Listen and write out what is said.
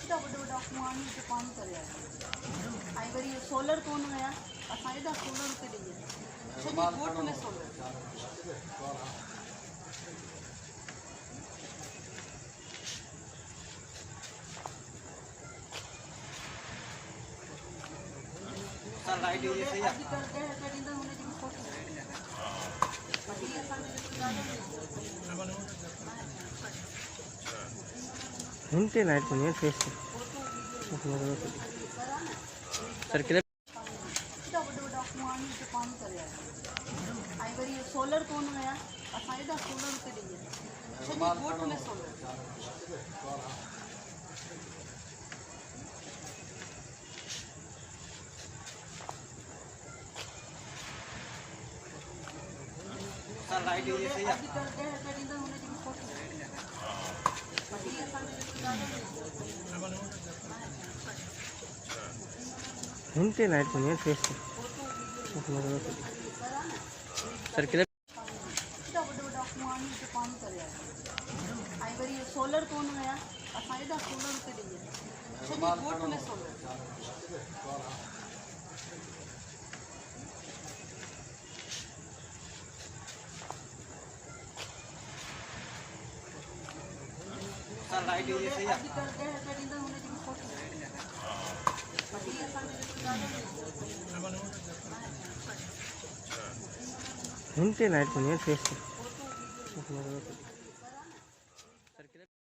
वॾा कुआं ते पानी करे आया ऐं वरी सोलर कोन हुया असां एॾा सोलर उते ॾेई आया सॼी गोठ में सोलर। लाइट हिंटे लाइट को नहीं फेस सर्कुलर वॾा कुआं ते पानी करे आया ऐं वरी सोलर कोन हुया असां एॾा सोलर उते ॾेई आया सॼी गोठ में सोलर। लाइट हिंटे लाइट को नहीं फेस सर्कुलर वॾा कुआं ते पानी करे आया ऐं वरी सोलर कोन हुया असां एॾा सोलर उते ॾेई आया सॼी गोठ में सोलर। लाइट हिंटे लाइट को नहीं फेस